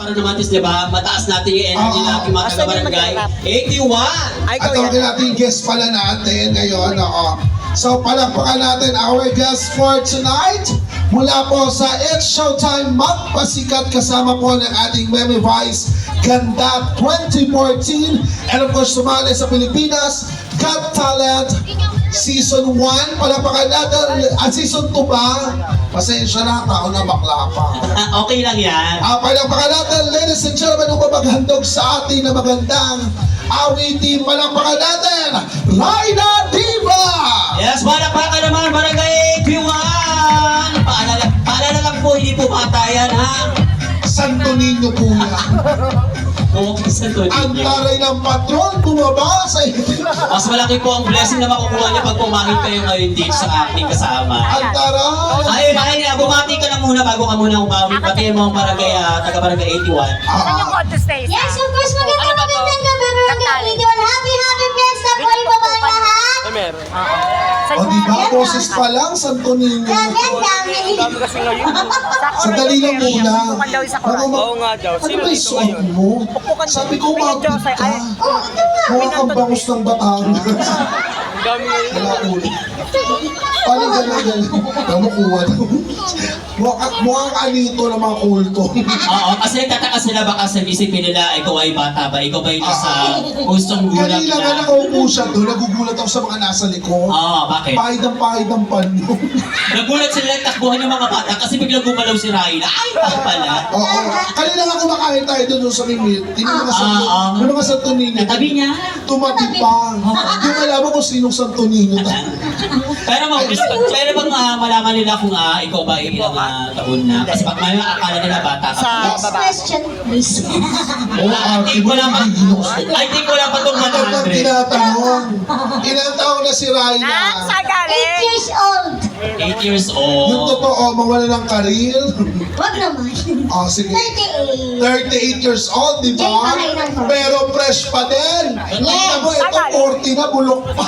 Para naman tis, di ba? Mataas natin yung energy natin mga taga-barangay. 81! At tawagin natin yung guest pala natin ngayon. So palakpakan natin our guest for tonight. Mula po sa It's Showtime magpasikat kasama po ng ating Meme Vice Ganda 2014. And of course, sumali sa Pilipinas Got Talent Season 1. Palakpakan natin. At Season 2 ba? Pasensya na, tao na bakla pa. Okay lang yan. Palakpakan natin, ladies and gentlemen, upang maghandog sa ating na magandang awitin. Palakpakan natin, Raina Diva! Yes, palakpakan naman, Barangay 81! Paalala lang po, hindi po matayan, ha? Santo Niño po yan. Okay, Santo Ang Niño. taray ng patron bumaba sa Mas malaki po ang blessing na makukuha niya pag pumahit kayo ngayon dito sa ating kasama. Ang taray. Ay, bumati ka na muna bago ka muna umawit. Pati yung mga barangay, taga-barangay 81. Saan yung code to stay? Yes, of course, magandang gabi, Barangay 81. Happy Fiesta po yung mga lahat. Meron. O diba, boses pa lang, Santo Niño. Dami. Kasi ngayon. Sandali lang muna. Oo nga daw. Ano Sino ba yung dito suot ngayon? mo? Sabi ko, mapit ka. Oh, ito nga. Mukha kang bangus ng Batangas. Ang dami ngayon. Wala ulit. Paano gano'n? Namukuha daw. Mukhang anito ng mga kulto. Oo, kasi tataka sila baka sa isipin nila, ikaw ay bata ba? Ikaw ba ito sa gustong gulat Kanina nga na? nakaupo siya doon, nagugulat ako sa mga nasa likod. Oo, bakit? Pahid ang panyo. Nagulat sila yung takbuhan ng mga bata kasi biglang gumalaw si Raina. Ay, baka pala. Oo. Kanina nga kumakain tayo doon sa mimit. Yung mga santo, yung mga santo niño. Natabi niya. Tumabi pa. Hindi mo alam kung sinong santo niño tayo. Pero bang malaman nila kung ikaw ba ay ilang taon na? Kasi pag may akala nila bata ka. Next question, please. Hindi ko lang pa. Ay, hindi ko lang pa itong Ito pang 100. tinatanong. Ilang taon na si Raina? Saan 8 galing? years old. 8 years Yung old. totoo, mawala ng karir. Wag naman. Oh, sige. 38. 38 years old, di ba? Jay, bahay lang po. Pero fresh pa din. Tingnan mo, ito 40 na, bulok pa.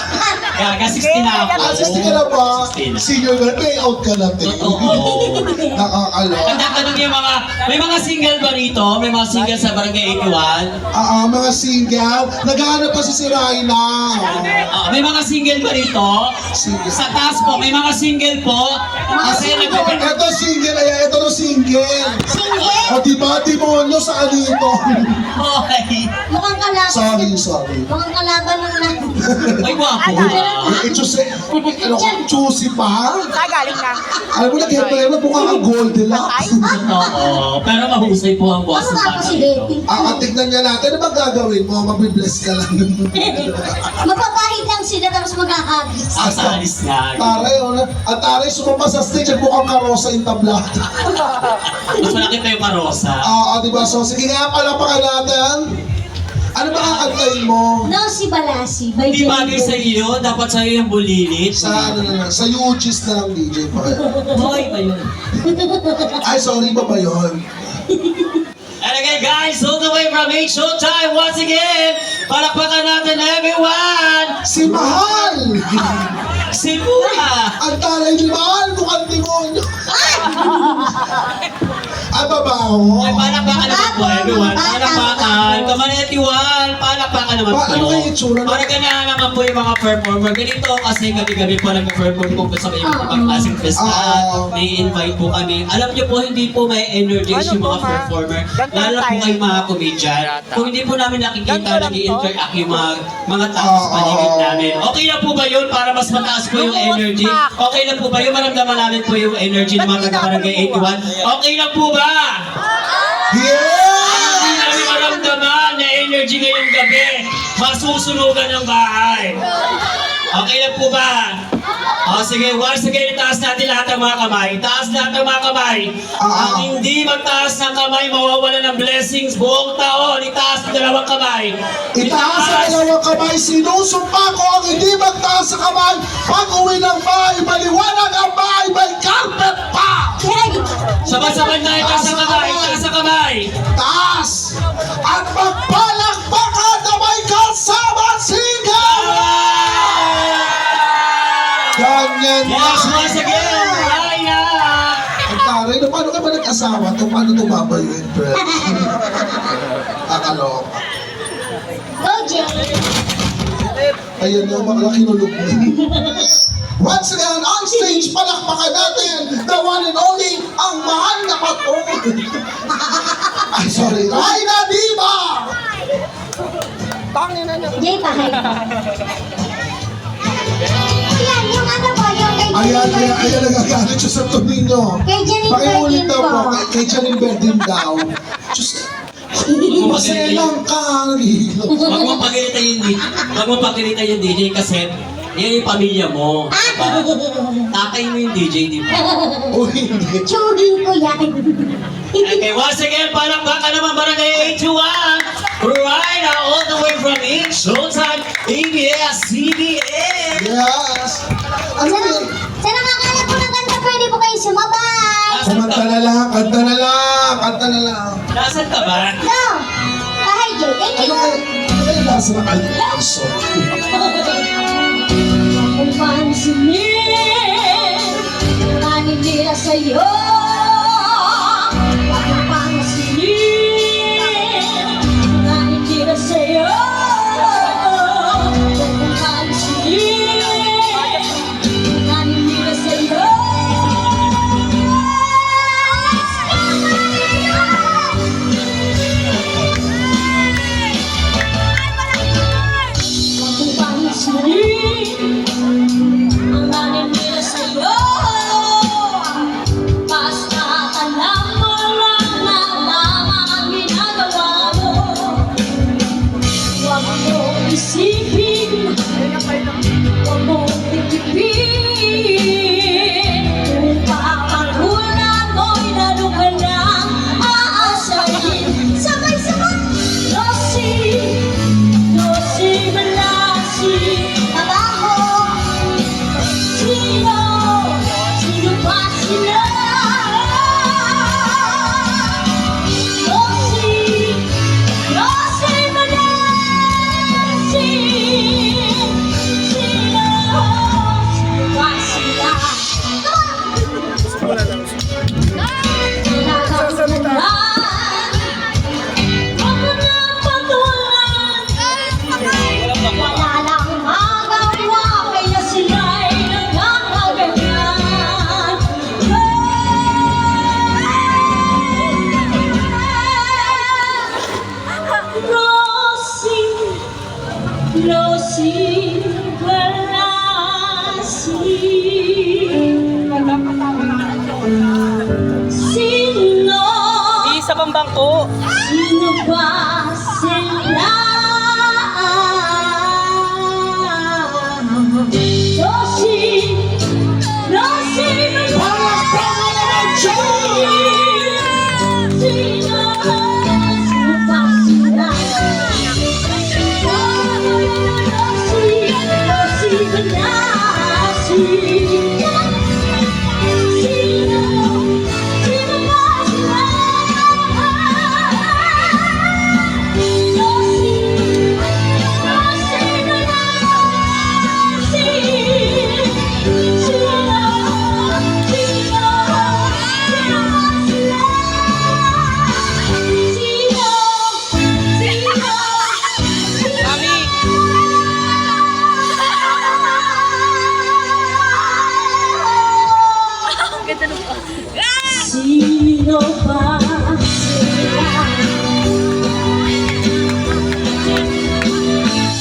Kaya 60 na ako. 60 ka na ba? 60 na. Senior na, pay out ka na, te. Oo. Nakakaloka. Tagtatanong yung may mga single ba rito? May mga single sa Barangay 81? Mga single. Naghahanap pa si Raina. May mga single ba rito? Single. Sa taas po, may mga single po. Kasi Ito single, ayan, ito no single. Single? O diba, demonyo sa alito. Okay. Mukhang kalaban. Sorry. Mukhang kalaban ng lang. Ay, guwapo ba? Choosy pa? Saan galing na? Alam mo, nag-hair na mukha kang Goldilocks. Oo. Pero mahusay po ang boss Ano ng nga po bata si dito. Betty? Tignan niya natin, ano ba gagawin mo? Magbibless ka lang. Magpapahid lang sila tapos magkakagis. Sa alis na. Taray, at taray, sumama sa stage at mukhang karosa yung tablata. Mas malaki pa yung karosa. Diba? So, sige nga, palapakan natin. Ano ba kakantayin mo? No, si Balasi. By Hindi Jenny bagay sa Gold. iyo. Dapat sa iyo yung bulilit. Sa sa UGs na lang, DJ pa. Hoy ba yun? Ay, sorry ba yun? And again, guys, all the way from 8 Showtime once again. Palakpakan natin everyone. Si Mahal! Si Pura. Ang taray ni Mahal, mukhang demonyo. Ay, babaho. Ay, palakpakan naman po everyone. Palakpakan. Kamanetiwan. Palakpakan naman po. Ano kayo itsura? Para ganyan naman po yung mga performer. Ganito kasi gabi-gabi po nag-perform po sa may mga klaseng festival. May invite po kami. Alam niyo po, hindi po may energy yung mga performer. Lalo po kayo mga comedian. Kung hindi po namin nakikita, nag-interact yung mga tao sa paligid namin. Okay na po ba yun para mas mataas po yung energy? Okay na po ba yun? Maramdaman namin po yung energy ng mga taga-barangay 81. Okay na po ba? Yeah! Hindi namin maramdaman na energy ngayong gabi. Masusunugan ng bahay. Okay na po ba? Sige, once again, itaas natin lahat ng mga kamay. Itaas lahat ng mga kamay. Ang hindi magtaas ng kamay, mawawala ng blessings buong taon. Itaas ang dalawang kamay. Itaas ang dalawang kamay, sinusumpa ko ang hindi magtaas sa kamay. Pag uwi ng bahay, maliwanag ang bahay, may carpet pa! Sabay-sabay na itaas ang kamay. Itaas ang kamay. Taas! At magpalakpakan na may kasama sigaw! Ganyan Yes, once again, Raya! Ang taray na paano ka ba nag-asawa to? Paano tumabay yun, friend? Akaloka. Go, Jay. Ayan na, bakla kinulog mo. Once again, on stage, palakpakan natin the one and only, ang mahal na patron. Ay, sorry, Raina Diva! Tangin na niya. Jay, pahay. Ayan, yung ano po, yung kay Ayan, Janine ayan, nagagalit siya sa Tonino. Kay Janine Pakiulit Verdin daw po, po. kay Janine Verdin daw. Diyos, maselang ka, nagihilo. Huwag mo pagilita yung DJ kasi yan yung pamilya mo. Diba? Takay mo yung DJ, di ba? O hindi. Chugin ko yan. Okay, once again, palakpakan naman Barangay 821. Right now, all the way from Showtime, ABS-CBN. Yes. Ano yun? Sa nakakala po ng kanta, pwede po kayo sumabay. Kumanta na lang, kanta na lang, kanta na lang. Nasaan ka ba? Go! Pahay, Jay. Thank Ano you. kayo nasa ng Alfonso? Kung pansinin, naranin nila sa'yo. Kung pansinin, naranin nila sa'yo. Kung pansinin, naranin nila sa'yo. Kung pansinin, ang nanin nila sa'yo. Basta ka lang walang nalama ang ginagawa mo. Huwag mo isipin, huwag mo pipipin. Kung papagulan mo'y lalo ka nang aasahin. Sabay-sabay! Losi, malasi, trabaho. Sino ba sila? Losi, malasi. Sino ba sila? Huwag mo na patulan. Wala lang magawa, kaya sila'y nagkakaganyan. Rosie, Rosie, Sino? Isa pang bangko. Sino ba sila? Rosie, Rosie, Sino ba sila? Rosie, Rosie, Sino ba sila?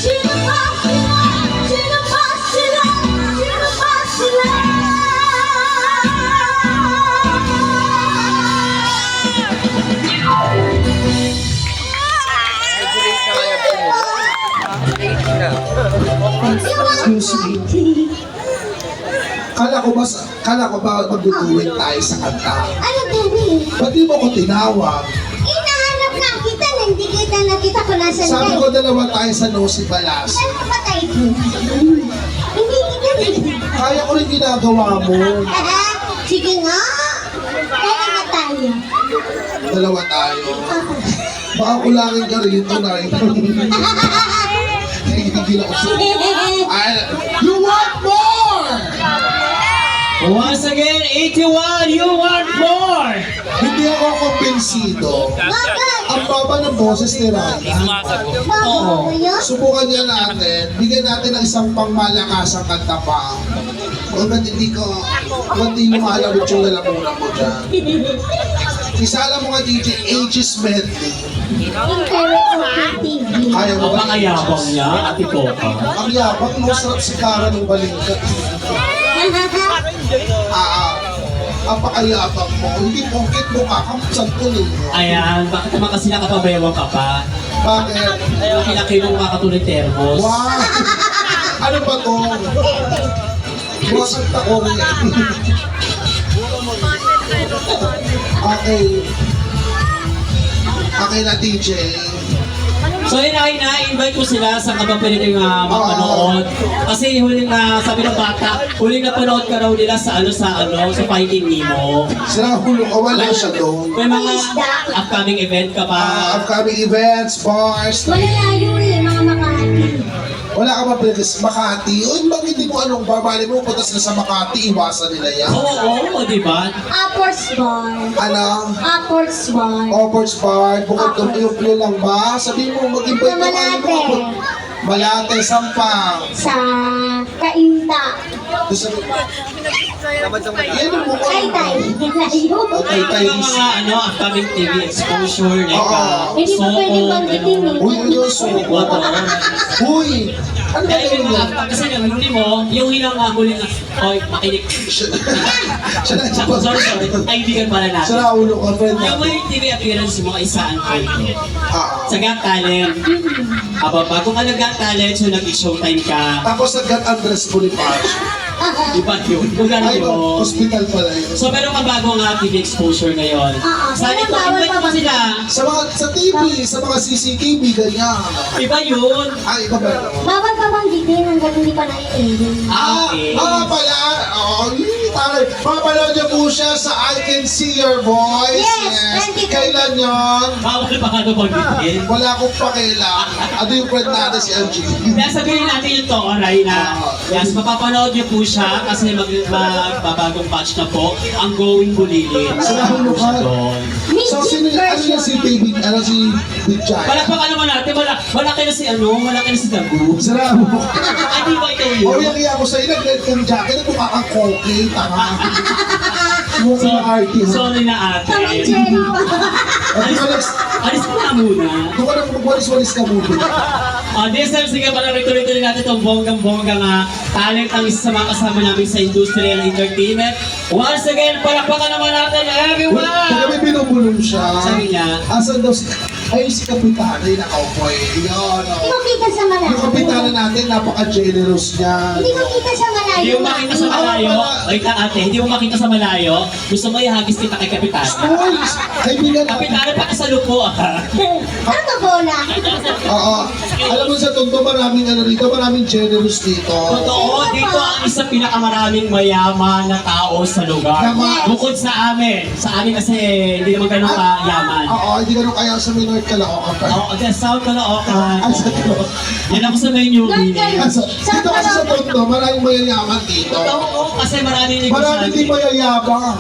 Sino ba sila? Sino ba sila? Sino ba sila? Excuse me. Kala ko ba magduduwin tayo sa kanta? Ano Dewey? Ba't di mo ko tinawag? Hinahanap nga kita, hindi kita nakita ko nasa Sabi ko dalawa tayo sa Nosy Balas. Saan ka patay ko? Hindi kita dito. Kaya ko rin ginagawa mo. Sige nga. Kaya na tayo. Dalawa tayo. Baka kulangin ka rito na. Nagigigil ako sa... You want more! Once again, 81, you want more! Hindi ako kumpensido. Bakit? Ang baba ng boses ni Raya. Sumasagot. Bakit kuya? Subukan niya natin. Bigyan natin ng isang pangmalakasang kanta pa. Huwag hindi mo maalawit yung lalamunan mo dyan. Isala mo nga DJ, Aegis Medley. Internet TV. Kaya mo ba? Napakayabang niya, Ate Poca. Ang yabang, masarap si Kara ng balingkat. Ang pakayabang mo. Hindi pongkit mo kakamsan ko ninyo. Ayan, bakit naman kasi nakapabayawang ka pa? Bakit? Laki-laki mong kakatulad termos. Wow! Ano ba to? Buwasag tako rin. Okay. Okay na DJ. So yun ay na-invite ko sila sa kabang pwede mapanood. Kasi huling na, sabi ng bata, huling napanood ka raw nila sa sa Finding Nemo. Sila hulong wala siya doon. May mga upcoming event ka pa. Upcoming events, bars. Malalayo mga Makati. Wala ka ba pwedeng Makati? Uy, bakit hindi mo anong bar? Bali mo, punta sila sa Makati, iwasan nila yan. Oo, di ba? Upwards Bar. Ano? Upwards Bar. Offers bar, bukod tumpio lang ba? Sabi mo, mag-invite Sa ka Malate. Malate, Sampang. Sa Kainta. Yan ang mukha. Taytay. Layo. Okay, tayo. Yung mga upcoming TV exposure, like Hindi pa pwedeng banggitin eh. Uy, yun yung suko. Uy! Ano ba Kaya yun yung yan? kasi yung huli mo, yung hilang huli na, oy, makinig. Siya na Sorry, kaibigan pala natin. Siya na ulo ka, friend Yung natin. mga TV appearance mo, isaan ko ito. Ah. Sa Got Talent. Bago ka nag-Got Talent, so nag-showtime ka. Tapos nag-Got Andres Bonifacio. Iba yun. Kung gano'n Ay, yun. hospital pala yun. So meron ka bagong TV exposure ngayon. Sana ito, Bawal invite pa mo ba? sila. Sa TV, sa mga CCTV, ganyan. Iba yun. Ay, iba ba yun? Bawal pa banggitin hanggang hindi pa na-i-airing. Okay. Pala. Taray. Mapanood niyo po siya sa I Can See Your Voice. Yes, 22. Kailan yon? Bawal pa nga ito pag-ibigin. Wala akong pakialam. Ano yung friend natin si LG? Kaya sabihin natin yung to, alright na. Yes, mapapanood niyo po siya kasi magbabagong batch na po. Ang Going Bulilin. Sinahulo ka. So, sino si Baby, si Big Giant? Palakpakan naman natin, malaki na si malaki na si Dagu. Sira mo. Ay, di ba ito O, yun? yung ako sa'yo, nag-red kong jacket, mukha kang koke, tanga. Mukha kang artist. Sorry na ate. Parang Jerry pa. Alis ka na muna. Doon ka na magwalis-walis ka muna. This time, sige, para rituloy-tuloy natin itong bonggang-bonggang talent ang isa sa mga kasama namin sa industrial entertainment. Once again, palakpakan naman natin, everyone! Kaya may binubulong siya. Sabi niya, Asan daw si... Ayun si Kapitana, yung nakaupoy. Yun, Hindi ko kita sa malayo. Yung Kapitana natin, napaka-generous niya. Hindi ko kita sa malayo. hindi mo makita sa malayo. Wait lang ate, hindi mo makita sa malayo. Gusto mo ihagis kita kay Kapitan. Uy, kaibigan natin. Kapitan, pakisalupo ah. Ano to, Bola? Oo. Alam mo sa Tondo, maraming dito, maraming generous dito. Totoo, dito ang isa pinakamaraming mayaman na tao sa lugar. Naman. Bukod sa amin. Sa amin kasi hindi naman ganun kayaman. Oo, hindi ganun kaya sa Minor Caloocan pa. Oo, okay, South Caloocan. Ay, sa Tondo. Yan ako sa menu North meaning. Dito kasi sa Tondo, maraming mayayaman dito. Oo, kasi maraming Maraming di negosyante. mayayabang.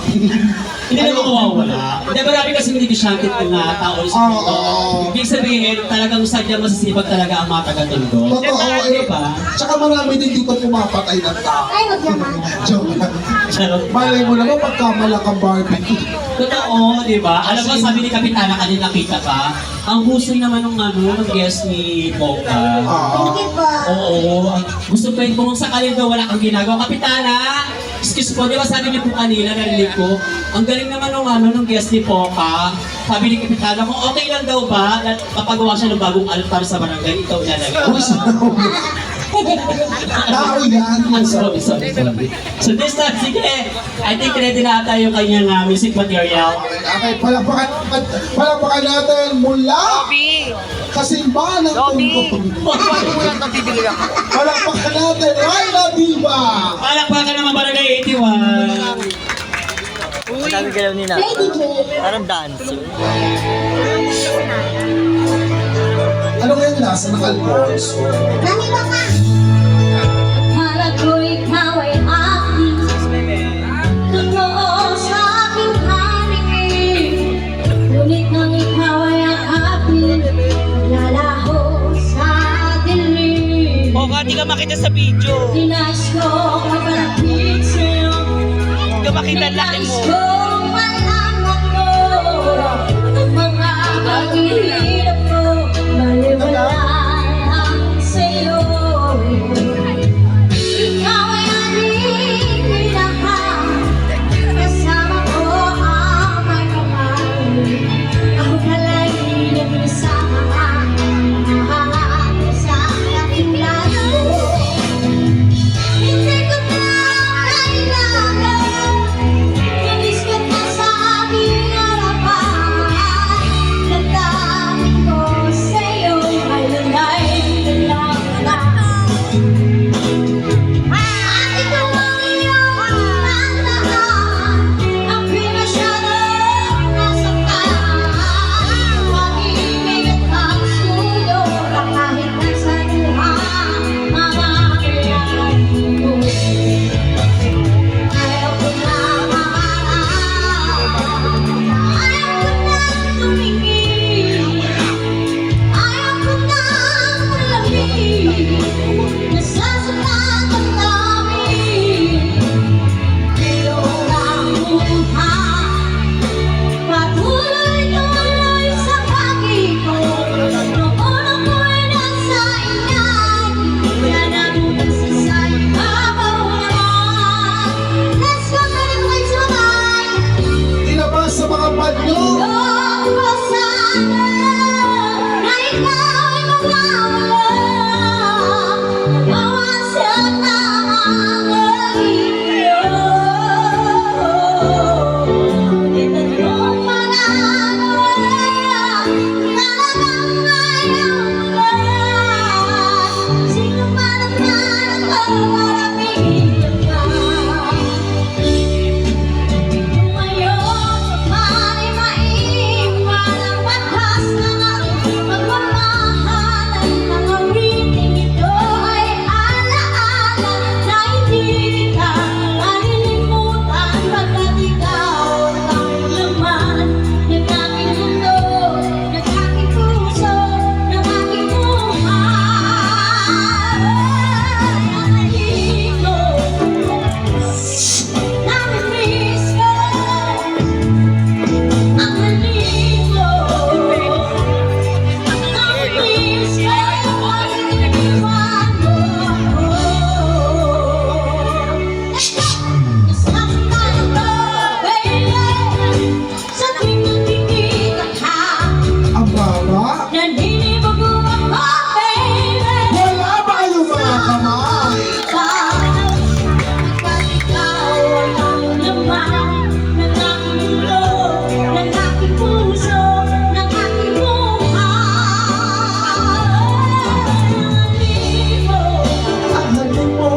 Hindi naman mawawala. Hindi, marami kasi negosyante na tao sa Oo. Tondo. Ibig sabihin, talagang sadyang masisipag talaga ang mga taga-Tondo. Totoo, Di ba? Tsaka marami din dito pumapatay ng tao. Ay, wag naman. Joke lang. Charot. Malay mo naman pagkamalakang barbecue. Totoo, di ba? Alam mo, sabi ni Kapitana kanina nakita pa, ang husay naman ng ng guest ni Poca. Thank you po. Oo, gusto pa yun kung sakali daw wala kang ginagawa. Kapitana, excuse po, di ba sabi niyo po kanina, narinig ko, ang galing naman ng guest ni Poca. Sabi ni Kapitana, kung okay lang daw ba, na papagawa siya ng bagong altar sa barangay, ikaw ilalagay. Uy, tao yan. Sorry. So this time, sige, I think ready na ata yung kanyang music material. Okay, palakpakan natin mula kasimbahan ng Tondo. Palakpakan natin, Ryla Diva. Palakpakan naman barangay 81. Madami galaw nila. Play DJ. Parang dance. Ano kaya yung lasa ng Alfonso? Nani ba ka? Akala ko ikaw ay aking Hindi ka makita sa video. Dinais ko mabalapit sa'yo. Hindi ka makita ang laki mo. Dinais ko malaman mo ang mga paghihirap ko. Baliwala lang sa'yo. Ikaw ay aking minahal. Kasama ko ang may kamay. Ako pala'y nag-isama sa aking layo. Hindi ko na kailangan. Inis ka na sa aking harapan. Nagdamit ko sa'yo ay lalay-lalay na. At ikaw ang iyong tandaan. Ang pinasyadong nasaktan. Pag-ibig at pagsuyo na kahit nasa luha, mamamayan ko. Ayaw ko na maharap. Ayaw ko na tumingin. Ayaw ko na malamig. Nasasaktan ang dami. Pero ang buhay patuloy-tuloy sa pag-ikot. Noon ako'y nasa inyan, nananutang sa ibabaw naman. Let's go, everybody, sabay! Ilabas sa mga panyo. Iyong pasana na ikaw ay mawawala. Mawasak na ang iyo. Di tatlong pananawa talagang mayroon. Sino man ang marapit ka. Ngayon, pa'y maiwan ang batas ng aking pagmamahal. Ang mga witing ito ay alaala na hindi ka malilimutan. Pagkat ikaw ang laman ng aking mundo, ng aking puso, ng aking buhay. Ang haligo, namimiss ko. Ang haligo, namimiss ko. Pag iniwan mo ako. Nasasaktan ako, baby. Sa tuwing nakikita ka, Ang baba. naninibag mo ako, baby. Wala ba kayong mga kamay? Pagkat ikaw ang laman ng aking mundo, ng aking puso, ng aking buhay. Ang halin mo.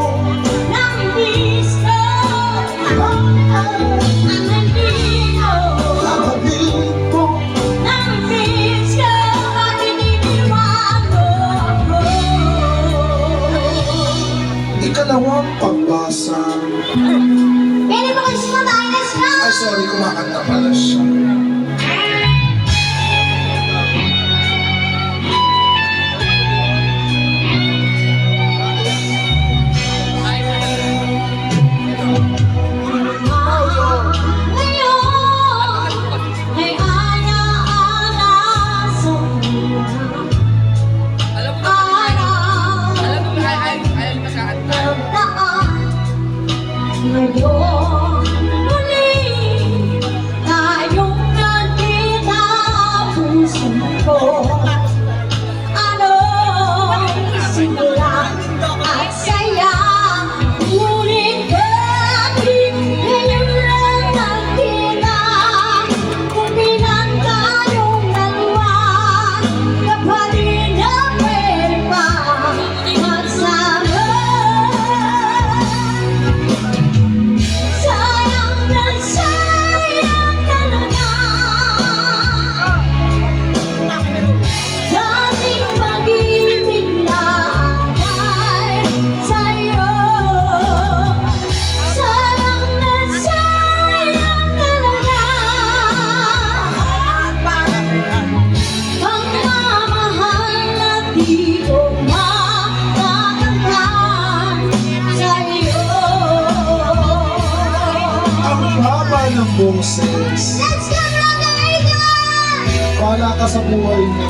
Namimiss ko. Ang nandito. Ang halin mo. Namimiss ko. Pag iniwan mo ako. Ikalawang pagbasa. Pwede ba kayo sumabahay na siya? Ay, sorry, kumakanta pala siya. Ngayon ay alaala sa mga araw nagdaan. Ngayon muli tayong nagkita, puso ko. Anong simula at saya, ngunit bakit ngayon lang nagkita? Kung ilan tayong dalawa, kapatid na pwede pa magsama. Sayang na sayang talaga. boses. Let's go, Brother Adrian! Wala ka sa buhay mo.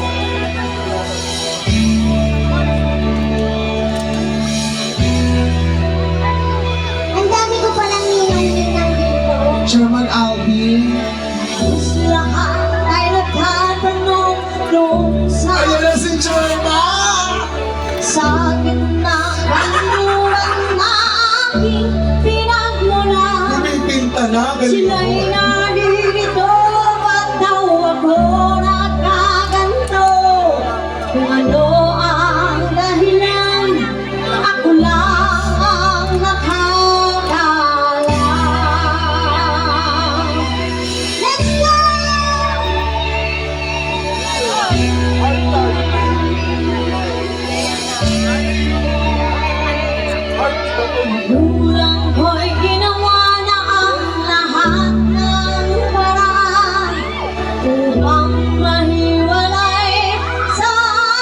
Ang dami ko palang ninang-ninang dito. Chairman Alvin. Lahat ay nagtatanong doon sa Ayan na si Chairman! sa gitna kanluran na aking pinagmulan. Pumipinta na, galing Sila'y mo. naririto at daw ako nagkaganto. Kung ano ang dahilan, ako lang ang nakakaalam. Let's go! Kulang ko'y ginawa na ang lahat ng paraan upang mahiwalay sa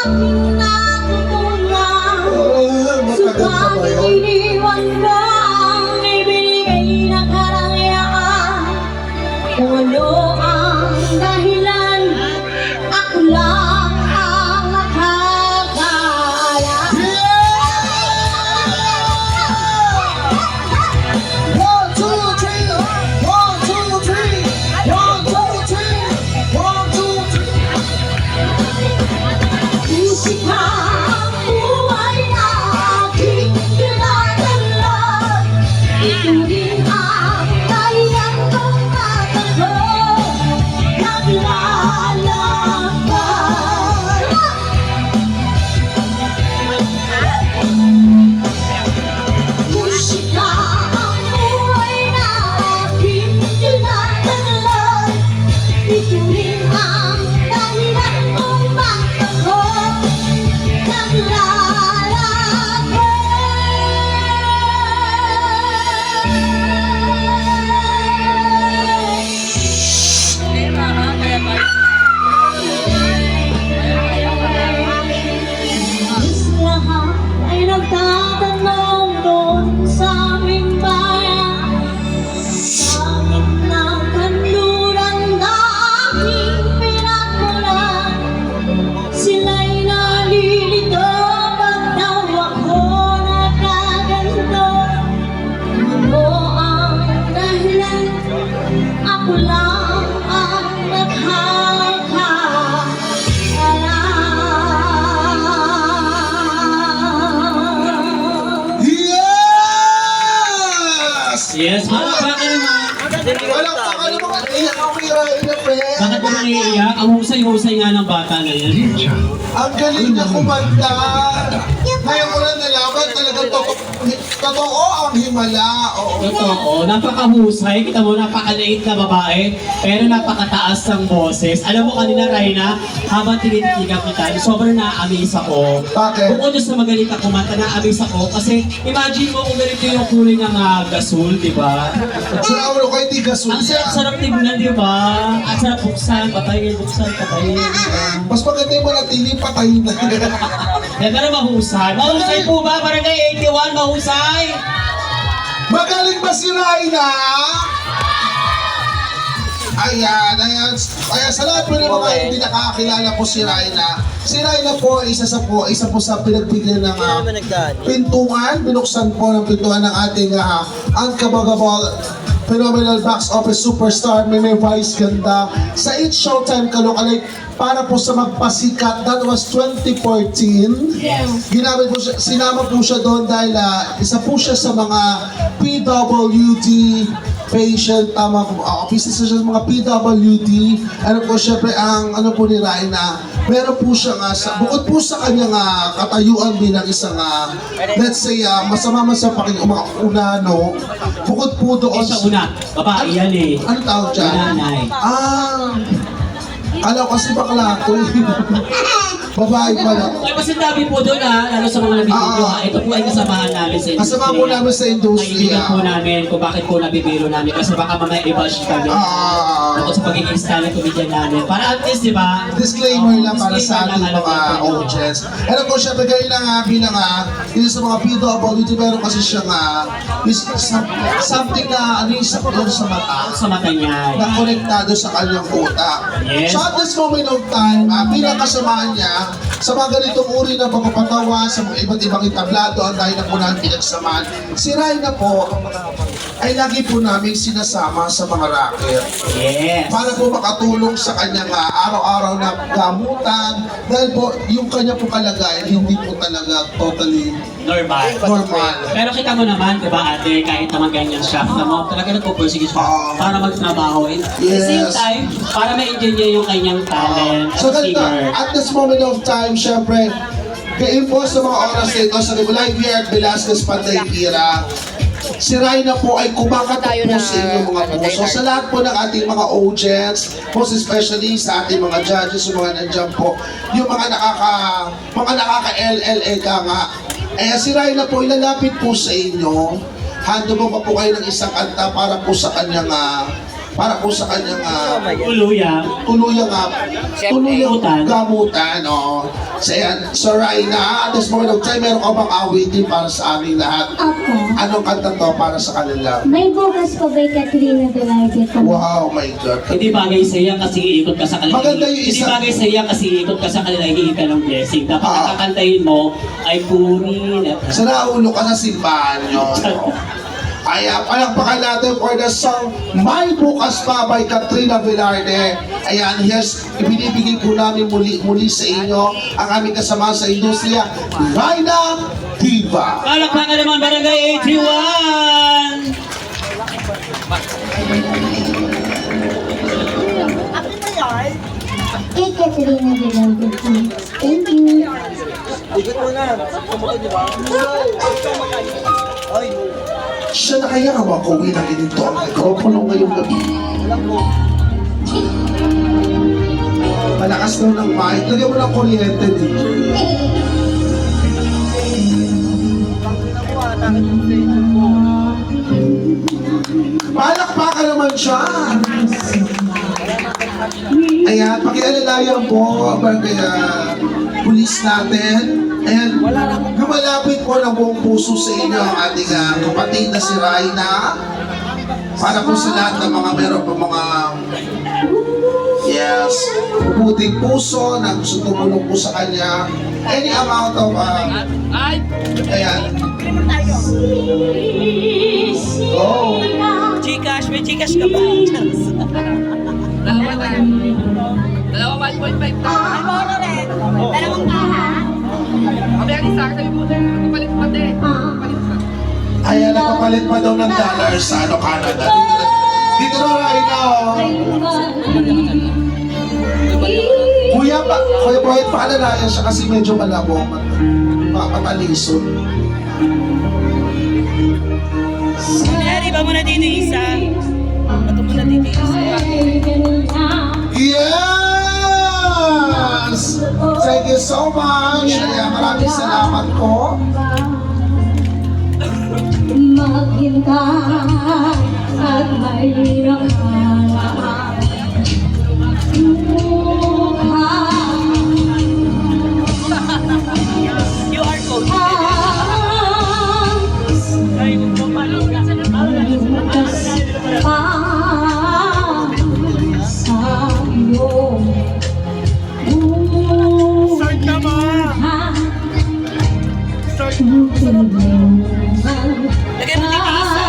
aking natutunan. Matagal pa ba Subalit yun? iniwan ko ang ibinigay na karangyaan. Kung ano ang dahilan, ako lang ang nakakaalam. One, two, three. One, two, three. One, two, three. One, two, three. Isip ka ang buhay na aking tinatalan. Ito rin ang dahilan kung bakit ako naglalakad. Isip ka ang buhay na aking tinatalan. Ito rin ang dahilan kung bakit ako naglalakad. Lahat ay nagtatanong doon sa aming bayan. Sa gitna kanluran na aking pinagmulan, sila'y nalilito pag daw ako nagkaganto. Ano ang dahilan? Ako lang ang nakakaalam. Yes! Yes, bakit naman? Walang pakala mo, iyak ako kirain na friend. Bakit mo naiiyak? Ang husay-husay nga ng bata na yan. Ang galing na kumanta. Ngayon ko na nalaman talagang totoo ang himala. Oo. Totoo, napakahusay. Kita mo, napakaliit na babae, pero napakataas ng boses. Alam mo kanina, Raina, habang tinitigan kita, sobrang na-amaze ako. Bakit? Bukod sa magaling ka kumanta, na-amaze ako. Kasi imagine mo kung ganito yung kulay ng gasol, di ba? Sinawa ko hindi gasol Ang yan. sarap-sarap tignan, di ba? Ang sarap buksan, patayin, di ba? Mas maganda yung manatili patayin na. Yan na mahusay. Mahusay po ba? Barangay 81, mahusay! Magaling ba si Raina? Ayan. Sa lahat po ng mga hindi nakakakilala po si Raina po, isa po sa pinagbigyan ng Hindi naman nagdaan. pintungan, binuksan po ng pintungan ng ating unkabaggable phenomenal box office superstar Meme Vice Ganda sa It's Showtime Kalokalike para po sa magpasikat. That was 2014. Yes. Ginamit po siya, sinama po siya doon dahil isa po siya sa mga PWD patient, tama po, isa siya sa mga PWD. Ano po, syempre, ang ano po ni Raina, meron po siya nga, bukod po sa kanyang katayuan bilang isang, let's say, masama man sa mga unano, bukod po doon Eh, sa una, babae yan eh. ano tawag dyan? Nanay. Alam ko kasi bakla ko eh. Babae pala. Ay, mas ang dami po doon lalo sa mga nabibigyo Ito po ay kasamahan namin sa industry. Kasama po namin sa industriya. Kaibigan po namin kung bakit po nabibiro namin kasi baka mamaya i-bash kami. Tungkol sa pagiging stand-up comedian namin. Para at least, di ba? Disclaimer lang para sa Disclaimer ating lang, mga alam natin. audience. And of course, syempre kayo na nga bilang isa sa mga PWD, meron kasi siya something na ano yung sa mata Sa mata niya. na konektado sa kanyang utak. Yes. So at this moment of time, bilang kasamahan niya, sa mga ganitong uri ng pagpapatawa, sa mga iba't ibang itablado, ang dahil na po namin pinagsamahan, si Raina po ay lagi po namin sinasama sa mga racket Yes. para po makatulong sa kanyang araw-araw na gamutan dahil po yung kanya po kalagayan hindi po talaga totally Normal. normal. Pero kita mo naman, di ba ate, kahit naman ganyan siya, kita mo, talaga nagpupursige siya para magtrabaho. And at the same Yes. time, para ma-enjoy niya yung kanyang talent as So a ganito, singer. at this moment of time, syempre, ka-info sa mga oras na ito sa live here at Velasquez Panday Pira, si Raina po ay kumakatok po sa inyong mga puso. Sa lahat po ng ating mga audience, most especially sa ating mga judges, yung mga nandiyan po, yung mga nakaka-LLA ka nga. Si Raina po, ilalapit po sa inyo. Hando mo pa po kayo ng isang kanta para po sa kanyang tuluyang gamutan, So yan, so Raina, at this moment of time, meron ka bang awitin para sa aming lahat? Opo. Anong kanta to para sa kanila? May bukas po by Katrina Velarde po. Wow, my God. Hindi bagay sa iya kasi iikot ka sa kanila. Maganda yung Hindi isa- bagay sa iya kasi iikot ka sa kanila, hihingi ka ng blessing. Dapat Ah. ang kakantahin mo ay puri na. Sa naulo ka sa simbahan nyo. Ay, palakpakan natin for the song May Bukas Pa by Katrina Velarde. Ayan, here's, ibinibigay po namin muli sa inyo ang aming kasama sa industriya, Raina Diva. Palakpakan naman Barangay 81! Kay Katrina Velarde po. Thank you. Ikot mo na. Pumunta niyo ba? Ay, Siya na kaya ang makuwi na ganito ang mikropono ngayong gabi. Malakas daw ng mic. Lagyan mo ng kuryente dito. Palakpakan naman siya. Ayan, pakialalayan po ang pulis natin. Ayan, lumalapit po ng buong puso sa inyo ang ating kapatid na si Raina. Para po sa lahat ng mga meron pa mga buting puso na gusto tumulong po sa kanya. Any amount of ayan. Oh. Gcash, may Gcash ka ba? Dalawa 1.5 na. Ay, moro rin. Dalawang kaha. Kami ang isa, sabi mo, kapalit pa din. Ayan, nakapalit pa daw ng dollars sa Canada. Dito na Raina, oh. Kuya Boy, paalalayan siya kasi medyo malabo. Matalisod. Kunyari ba muna dito isa? Bato muna dito isa. Yes! Thank you so much. Ayan, maraming salamat po. Maghintay at mahirap QR code. Lagay mo dito isa.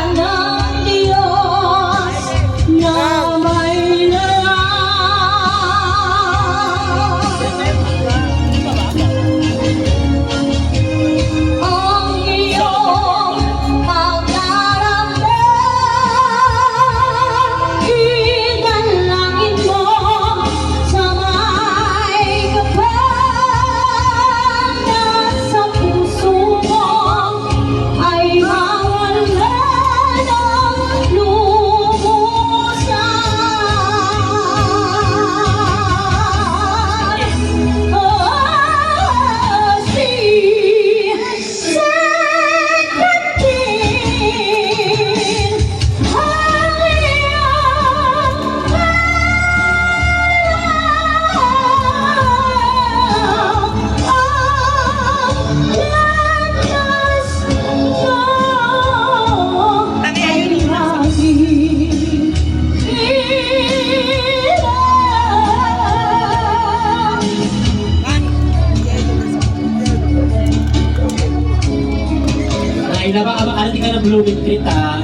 Nabaka-bakarating ka ng Blooming Treat ha.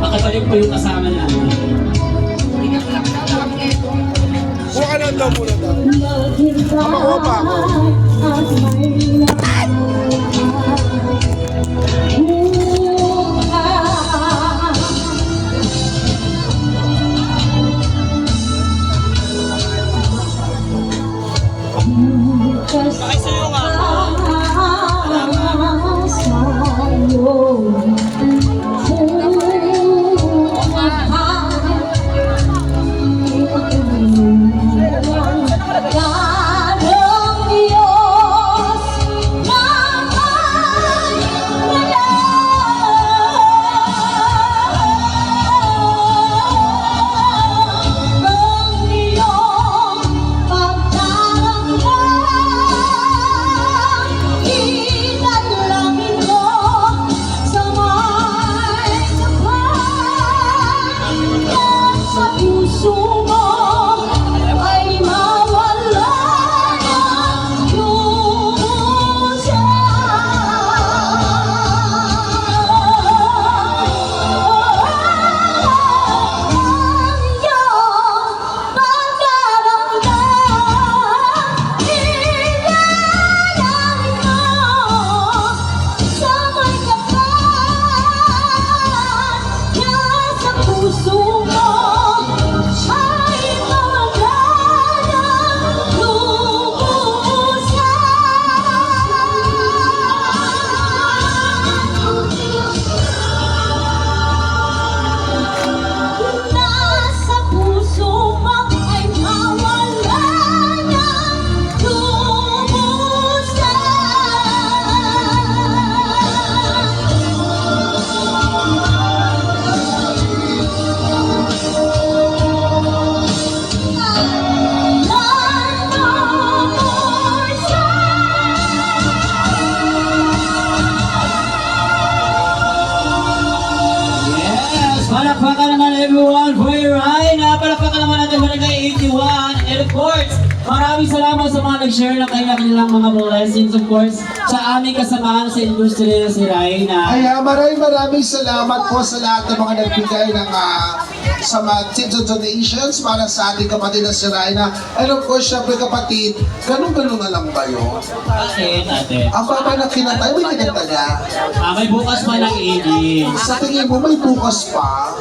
Makabalik po yung kasama namin. Kuha ka lang daw muna daw. Makuha pa ako. Pakisuyo nga. Palakpakan naman everyone for your ride. Palakpakan naman natin Barangay 81. And of course, maraming salamat sa mga nag-share ng kanilang mga blessings. Of course, sa aming kasamahan sa industriya na si Raina. Kaya maraming salamat po sa lahat ng mga nagbigay ng sa mga donations para sa ating kapatid na si Raina. And of course, syempre kapatid, ganun-ganun na lang ba yun? Bakit, ate? Ang baba na kinatay, may kinanta niya. May bukas pa ng edit. Sa tingin mo, may bukas pa.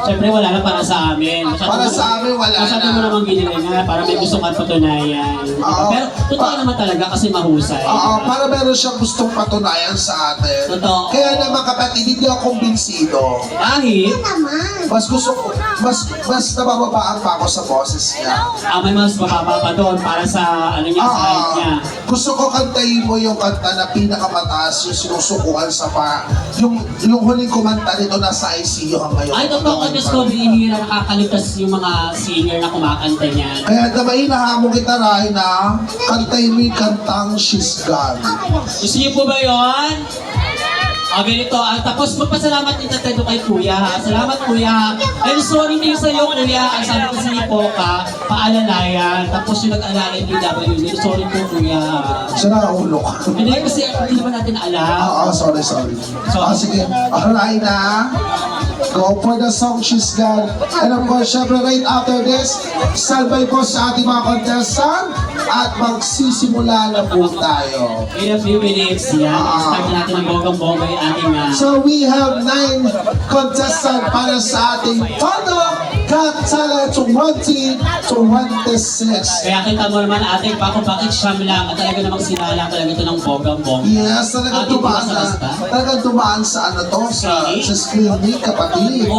Siyempre, wala na para sa amin. Para sa amin, wala Masyado mo na. naman ginilay nga para may gusto kang patunayan. Oo. Pero totoo naman talaga kasi mahusay. Oo, para meron siyang gustong patunayan sa atin. Totoo. Kaya naman kapatid, hindi ako kumbinsido. Kahit, Mas gusto ko, mas nabababaan pa ako sa boses niya. may mas mababa pa doon para sa ano niya, sa height niya. Gusto ko kantahin mo yung kanta na pinakamataas, yung sinusukuan sa pa. Yung huling kumanta nito nasa ICU hanggang ngayon. Ay, totoo ka, Diyos ko, bihira, nakakaligtas yung mga singer na kumakanta niyan. Kaya naman inahamon kita, Raina, kantahin mo yung kantang She's Gone. Gusto niyo po ba yun? Ganito. Tapos magpasalamat din natin kay Kuya ha. Salamat Kuya. And sorry din sa iyo Kuya. Ang sabi kasi ni Poca, paalalayan. Tapos yung nag-alala yung PWD. Sorry po Kuya. Siya nakahulok. Hindi kasi hindi naman natin alam. Sorry. Sige. Raina, go for the song She's Gone. And of course, syempre right after this, salbay po sa ating mga contestant at magsisimula na po tayo. In a few minutes, yan. Start natin ang bonggang-bongga yung ating So we have 9 contestants para sa ating Tondo Got Talent 2026. Kaya kita mo naman ate, kung bakit siyam lang at talaga namang sinala talaga ito ng bonggang-bongga. Yes, talagang tumaan na. Talagang tumaan sa ano to, sa screening, kapatid.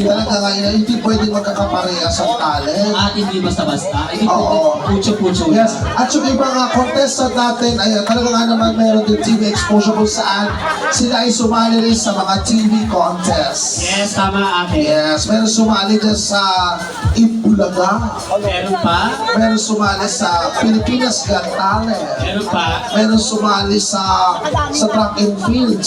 Talaga ngayon, hindi pwedeng magkakapareha sa talent. At hindi basta-basta. Hindi Oo. pucho-pucho. Yes, at yung ibang contestant natin, ayan, talaga nga naman meron din TV exposure kung saan sila ay sumali rin sa mga TV contest. Yes, tama ate. Yes, meron sumali dyan sa Ibulaga. Meron pa? Meron sumali sa Pilipinas Got Talent. Meron pa? Meron sumali sa track and field.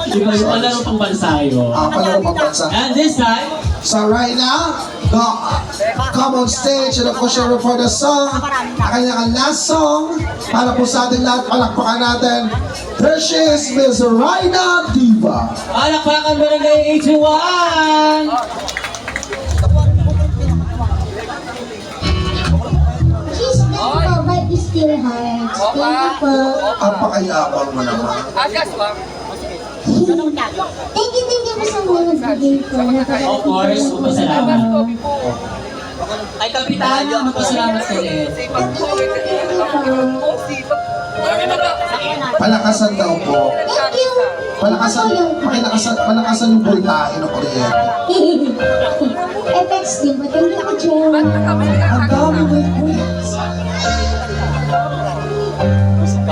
Iba yung palaro pang bansa yun. Palaro pang bansa. And this time, Sa Raina, come on stage and of course share for the song, ang kanyang last song, para po sa ating lahat, palakpakan natin. There she is, Miss Raina Diva. Palakpakan Barangay 81! She's beautiful, but is still hard. Thank you po. Ang pakayabang mo naman. Agas ba? Thank you po sa mga nagbigay po. Of course, magpasalamat. Ay, Kapitan, magpasalamat ka rin. Palakasan daw po. Thank you. Palakasan yung voltahe ng kuryente. Effects din po. Thank you po, Jen. Ang dami mo yung quiz. Let's go!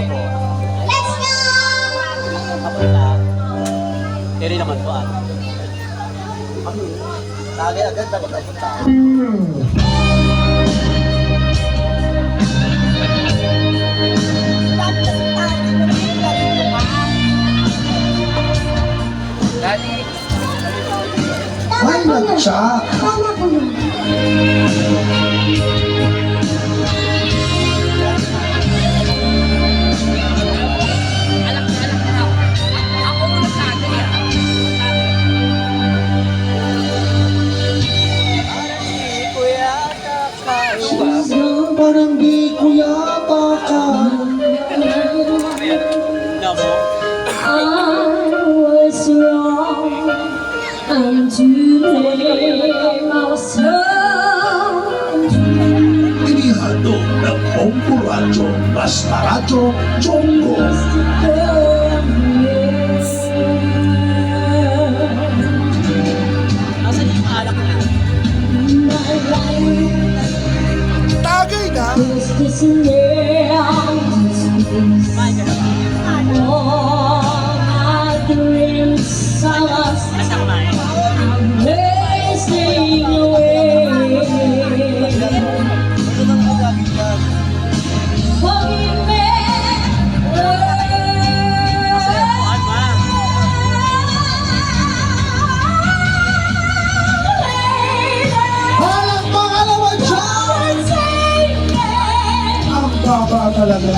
Kaya rin naman po, Daddy. Ay, nag-chat. Tama po yun. Alam na ako. Ako muna sa atin yan. Parang di ko yata kaya. I was wrong. I'm too late. I was so Inihandog ng Pongko Radyo, Basta Radyo, Chongo. Tagay na. Walang pangalawa dyan! Ang baba talaga.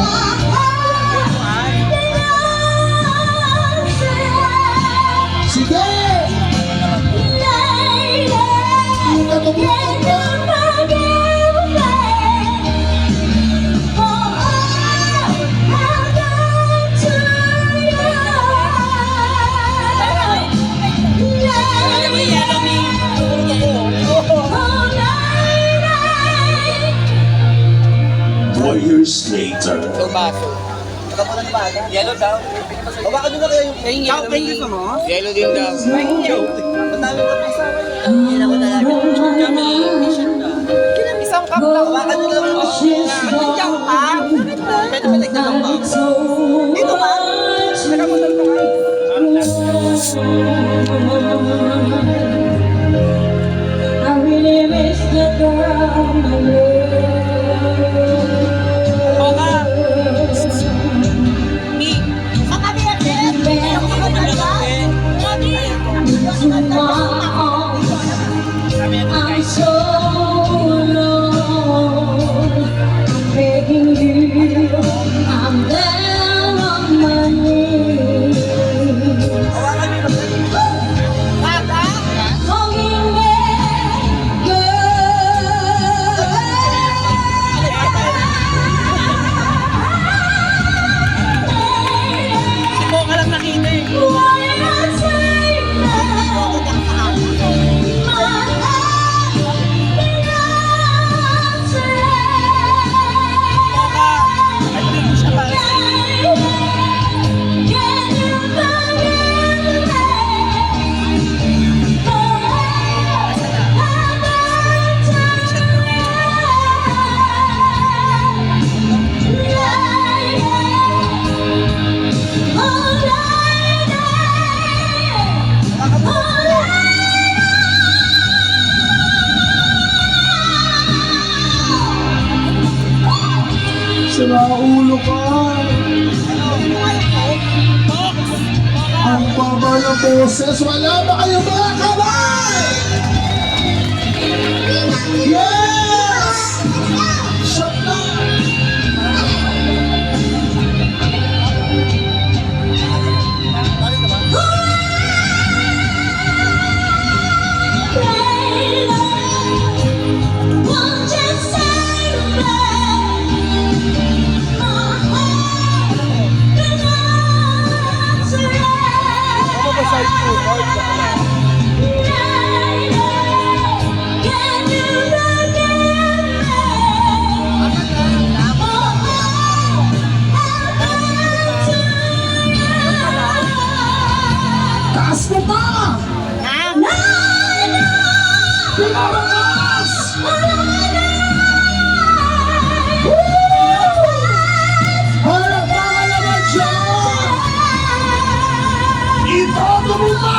Sige! Hindi ka tumutulog. Years later. Baso. Yellow daw. Hawakan nyo na kaya yung yellow mo? Yellow din daw. Isang cup lang. Hawakan nyo lang. Isang cup. Pwede ba nagdalang ba? Dito ba? Nakamutan ko nga. I really miss the girl I I'm so alone. I'm begging you. I'm down on my knees. Longing me, Mo ka lang nakita eh. girl. Why I say Sira ulo ka. Ang baba ng boses. Wala ba kayo mga kamay? Yes! Shut up! Won't you say Ano ba side po? Hard ka pala. Taas mo pa! Pinakamas! Harap ka naman dyan! Itodo mo pa!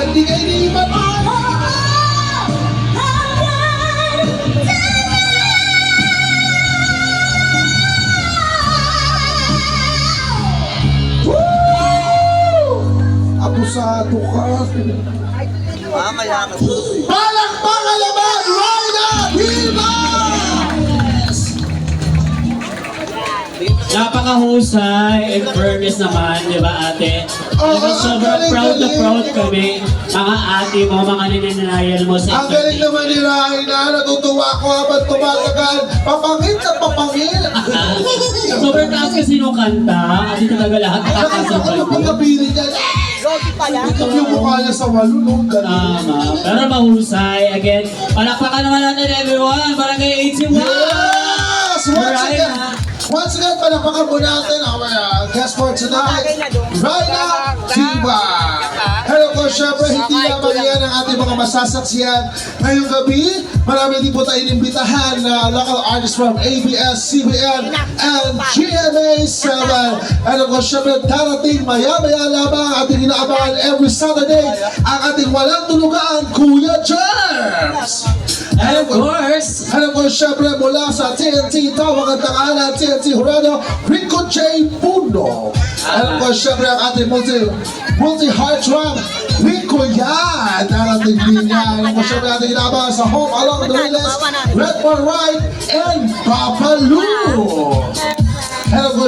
Hindi ka iniibat mo! Abusado ka! Mamaya ka. Palakpakan naman! Rhina Vivas! Napakahusay and fairness naman, di ba ate? Oo, Sobrang ang proud na galing. proud kami, mga ate mo, mga ninanayal mo sa Ang galing naman ni Rhina, natutuwa ko habang tumatagal. Papangit na papangit! Sobrang taas kasi nung kanta, at hindi talaga lahat nakakasabay Ano ko. pang kabili niya? Logi pala. Ito yung mukha niya sa walo, no? Galing. Tama. Pero mahusay. Again, palakpakan naman natin everyone. Barangay 81! Yes! Once again, palakpakan po natin our guest for tonight, Rhina Diva. Hello po, syempre, hindi lamang yan ang ating mga masasaksiyan. Ngayong gabi, marami din po tayo inimbitahan na local artists from ABS-CBN and GMA7. Hello po, syempre, darating maya-maya lamang ating inaabangan every Saturday ang ating walang tulugan, Kuya Germs. And of course, Ano po syempre mula sa TNT Tawag ang Tangalan, TNT Horado, Rico J. Puno. Ano po syempre ang ating multi-heart drum, Rico yan. Narating din niya. Ano po syempre ating inabangan sa Home Along the Riles, Red for Right, and Papa Lou. Ano po